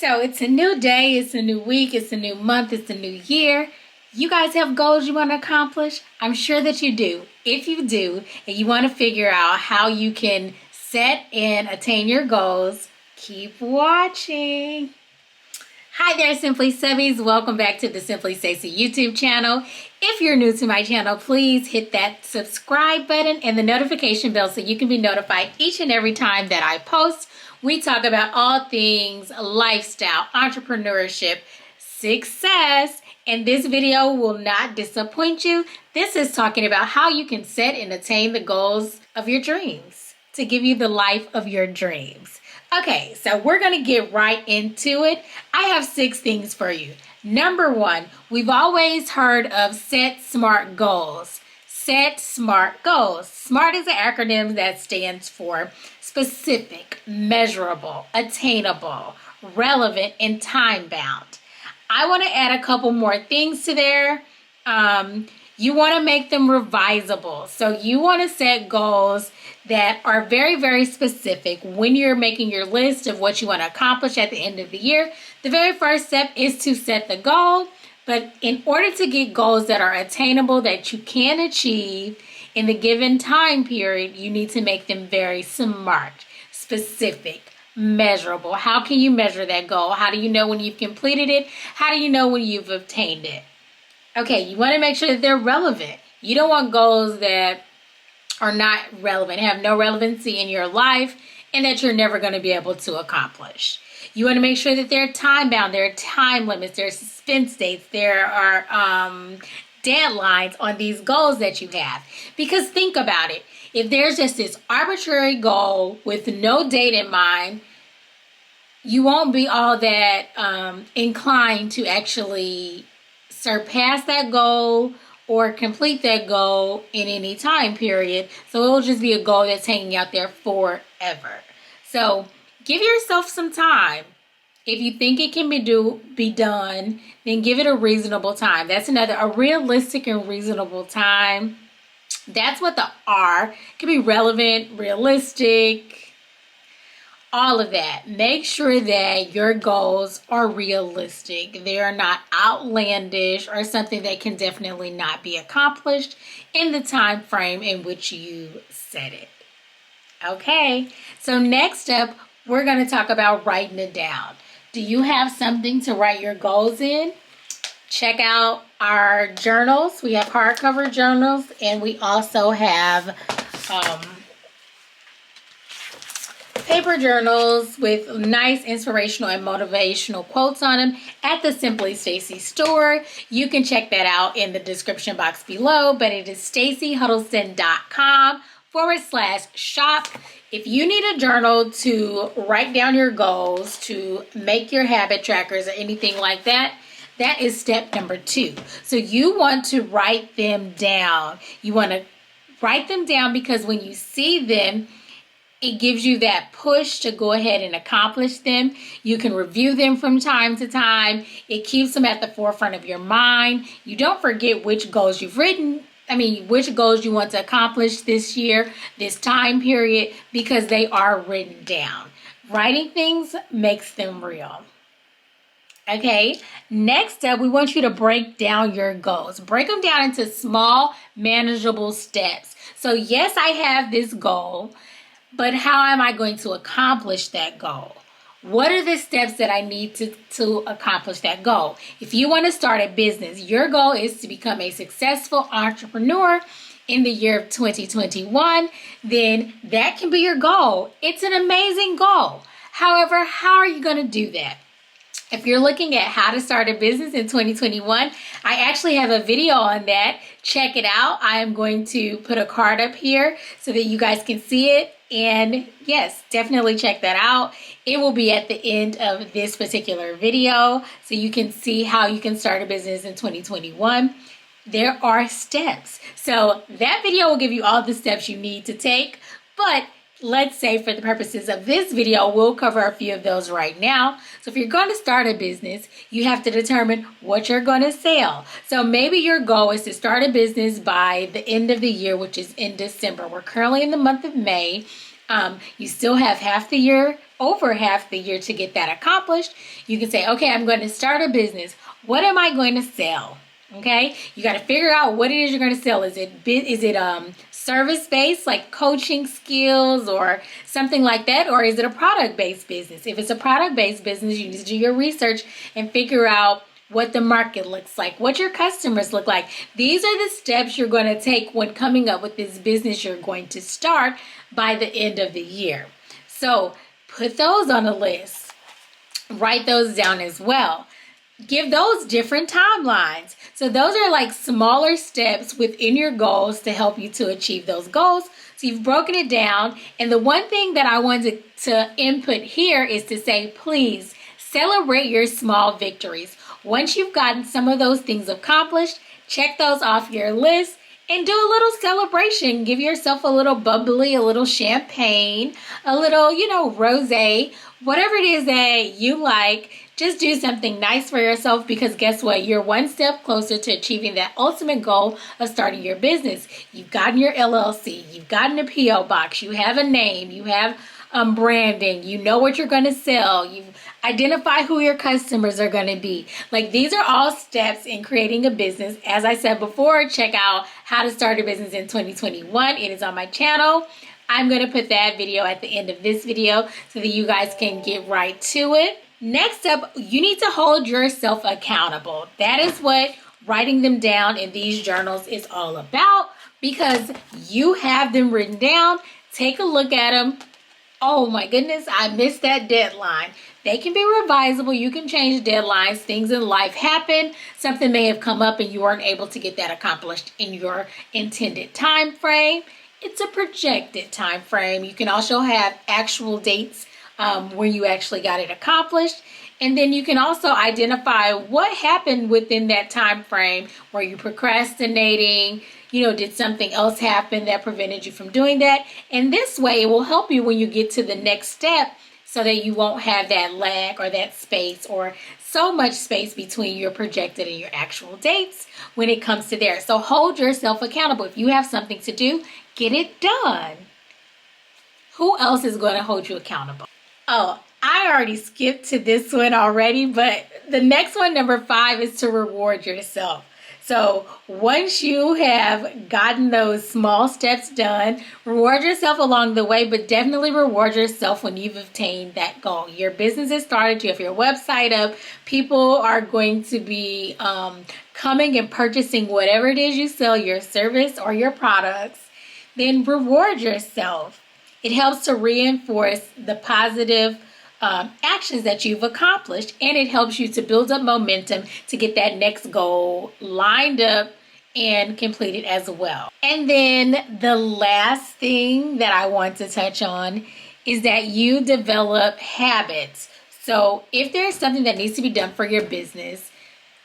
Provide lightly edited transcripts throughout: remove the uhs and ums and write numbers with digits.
So it's a new day, it's a new week, it's a new month, it's a new year. You guys have goals you want to accomplish? I'm sure that you do. If you do, and you want to figure out how you can set and attain your goals, keep watching. Hi there, Simpli Subbies. Welcome back to the Simply Stacy YouTube channel. If you're new to my channel, please hit that subscribe button and the notification bell so you can be notified each and every time that I post. We talk about all things lifestyle, entrepreneurship, success, and this video will not disappoint you. This is talking about how you can set and attain the goals of your dreams to give you the life of your dreams. Okay, so we're going to get right into it. I have 6 things for you. Number 1, we've always heard of set SMART goals. Set SMART goals. SMART is an acronym that stands for specific, measurable, attainable, relevant, and time-bound. I want to add a couple more things to there. You want to make them revisable. So you want to set goals that are very, very specific when you're making your list of what you want to accomplish at the end of the year. The very first step is to set the goal. But in order to get goals that are attainable, that you can achieve in the given time period, you need to make them very SMART, specific, measurable. How can you measure that goal? How do you know when you've completed it? How do you know when you've obtained it? Okay, you want to make sure that they're relevant. You don't want goals that are not relevant, have no relevancy in your life, and that you're never going to be able to accomplish. You want to make sure that they're time-bound, there are time limits, there are suspense dates, there are deadlines on these goals that you have. Because think about it. If there's just this arbitrary goal with no date in mind, you won't be all that inclined to actually surpass that goal or complete that goal in any time period. So it will just be a goal that's hanging out there forever. So give yourself some time. If you think it can be done, then give it a reasonable time. That's a realistic and reasonable time. That's what the R it can be: relevant, realistic, all of that. Make sure that your goals are realistic. They are not outlandish or something that can definitely not be accomplished in the time frame in which you set it. Okay, so next up, we're going to talk about writing it down. Do you have something to write your goals in? Check out our journals. We have hardcover journals, and we also have paper journals with nice inspirational and motivational quotes on them at the Simply Stacy store. You can check that out in the description box below, but it is stacyhuddleston.com/shop. If you need a journal to write down your goals, to make your habit trackers or anything like that, that is step number 2. So you want to write them down. You want to write them down because when you see them, it gives you that push to go ahead and accomplish them. You can review them from time to time. It keeps them at the forefront of your mind. You don't forget which goals you've written. Which goals you want to accomplish this year, this time period, because they are written down. Writing things makes them real. Okay, next up, we want you to break down your goals. Break them down into small, manageable steps. So yes, I have this goal, but how am I going to accomplish that goal? What are the steps that I need to accomplish that goal? If you want to start a business, your goal is to become a successful entrepreneur in the year of 2021, then that can be your goal. It's an amazing goal. However, how are you going to do that? If you're looking at how to start a business in 2021, I actually have a video on that. Check it out. I am going to put a card up here so that you guys can see it. And yes, definitely check that out. It will be at the end of this particular video so you can see how you can start a business in 2021. There are steps. So that video will give you all the steps you need to take, but let's say for the purposes of this video, we'll cover a few of those right now. So if you're going to start a business, you have to determine what you're going to sell. So maybe your goal is to start a business by the end of the year, which is in December. We're currently in the month of May. You still have half the year over half the year to get that accomplished, you can say, okay, I'm going to start a business. What am I going to sell? Okay, you got to figure out what it is you're going to sell. Is it service based, like coaching skills or something like that, or is it a product based business? If it's a product based business, you need to do your research and figure out what the market looks like, what your customers look like. These are the steps you're going to take when coming up with this business you're going to start by the end of the year. So put those on a list. Write those down as well. Give those different timelines. So those are like smaller steps within your goals to help you to achieve those goals. So you've broken it down. And the one thing that I wanted to input here is to say, please celebrate your small victories. Once you've gotten some of those things accomplished, check those off your list and do a little celebration. Give yourself a little bubbly, a little champagne, a little, rosé, whatever it is that you like. Just do something nice for yourself, because guess what? You're one step closer to achieving that ultimate goal of starting your business. You've gotten your LLC, you've gotten a P.O. box, you have a name, you have branding, you know what you're going to sell, you identify who your customers are going to be. Like, these are all steps in creating a business. As I said before, check out how to start a business in 2021. It is on my channel. I'm going to put that video at the end of this video so that you guys can get right to it. Next up, you need to hold yourself accountable. That is what writing them down in these journals is all about, because you have them written down. Take a look at them. Oh my goodness, I missed that deadline. They can be revisable. You can change deadlines. Things in life happen. Something may have come up and you weren't able to get that accomplished in your intended time frame. It's a projected time frame. You can also have actual dates when you actually got it accomplished. And then you can also identify what happened within that time frame. Were you procrastinating? Did something else happen that prevented you from doing that? And this way it will help you when you get to the next step, so that you won't have that lag or that space, or so much space between your projected and your actual dates when it comes to there. So hold yourself accountable. If you have something to do, get it done. Who else is going to hold you accountable? Oh, I already skipped to this one already, but the next one, number 5, is to reward yourself. So once you have gotten those small steps done, reward yourself along the way, but definitely reward yourself when you've obtained that goal. Your business has started, you have your website up, people are going to be coming and purchasing whatever it is you sell, your service or your products. Then reward yourself. It helps to reinforce the positive actions that you've accomplished, and it helps you to build up momentum to get that next goal lined up and completed as well. And then the last thing that I want to touch on is that you develop habits. So if there's something that needs to be done for your business,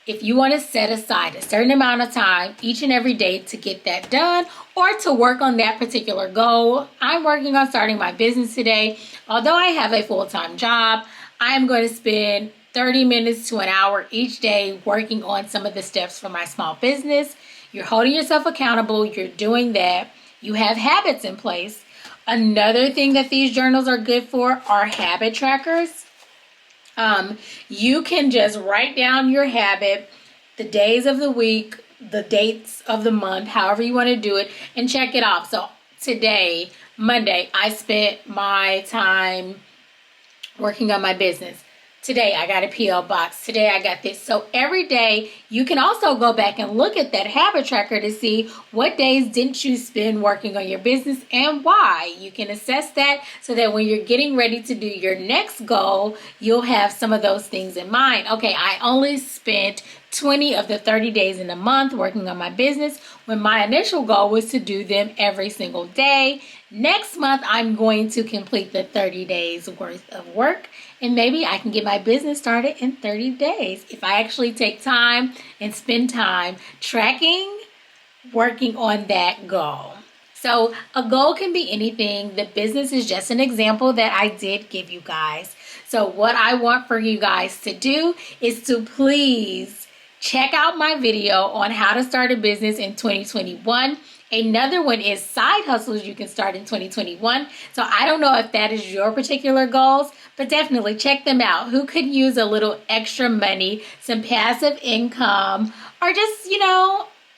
if you want to set aside a certain amount of time each and every day to get that done, or to work on that particular goal. I'm working on starting my business today. Although I have a full-time job, I'm going to spend 30 minutes to an hour each day working on some of the steps for my small business. You're holding yourself accountable. You're doing that. You have habits in place. Another thing that these journals are good for are habit trackers. You can just write down your habit, the days of the week, the dates of the month, however you want to do it, and check it off. So today, Monday, I spent my time working on my business. Today, I got a P.O. box. Today, I got this. So every day, you can also go back and look at that habit tracker to see what days didn't you spend working on your business and why. You can assess that so that when you're getting ready to do your next goal, you'll have some of those things in mind. Okay, I only spent 20 of the 30 days in a month working on my business, when my initial goal was to do them every single day. Next month, I'm going to complete the 30 days worth of work, and maybe I can get my business started in 30 days if I actually take time and spend time tracking, working on that goal. So a goal can be anything. The business is just an example that I did give you guys. So what I want for you guys to do is to please check out my video on how to start a business in 2021. Another one is side hustles you can start in 2021. So I don't know if that is your particular goals, but definitely check them out. Who could use a little extra money, some passive income, or just,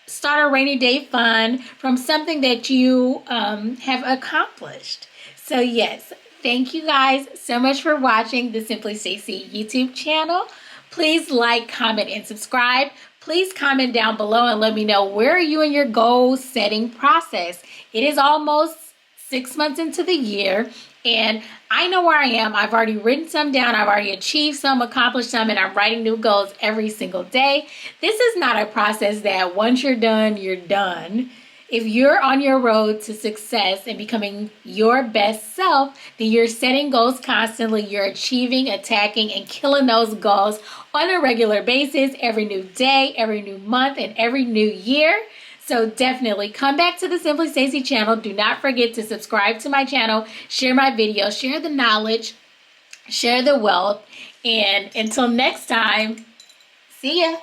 start a rainy day fund from something that you have accomplished. So yes, thank you guys so much for watching the Simply Stacey YouTube channel. Please like, comment, and subscribe. Please comment down below and let me know, where are you in your goal setting process? It is almost 6 months into the year, and I know where I am. I've already written some down. I've already achieved some, accomplished some, and I'm writing new goals every single day. This is not a process that once you're done, you're done. If you're on your road to success and becoming your best self, then you're setting goals constantly. You're achieving, attacking, and killing those goals on a regular basis, every new day, every new month, and every new year. So definitely come back to the Simply Stacey channel. Do not forget to subscribe to my channel, share my videos, share the knowledge, share the wealth. And until next time, see ya.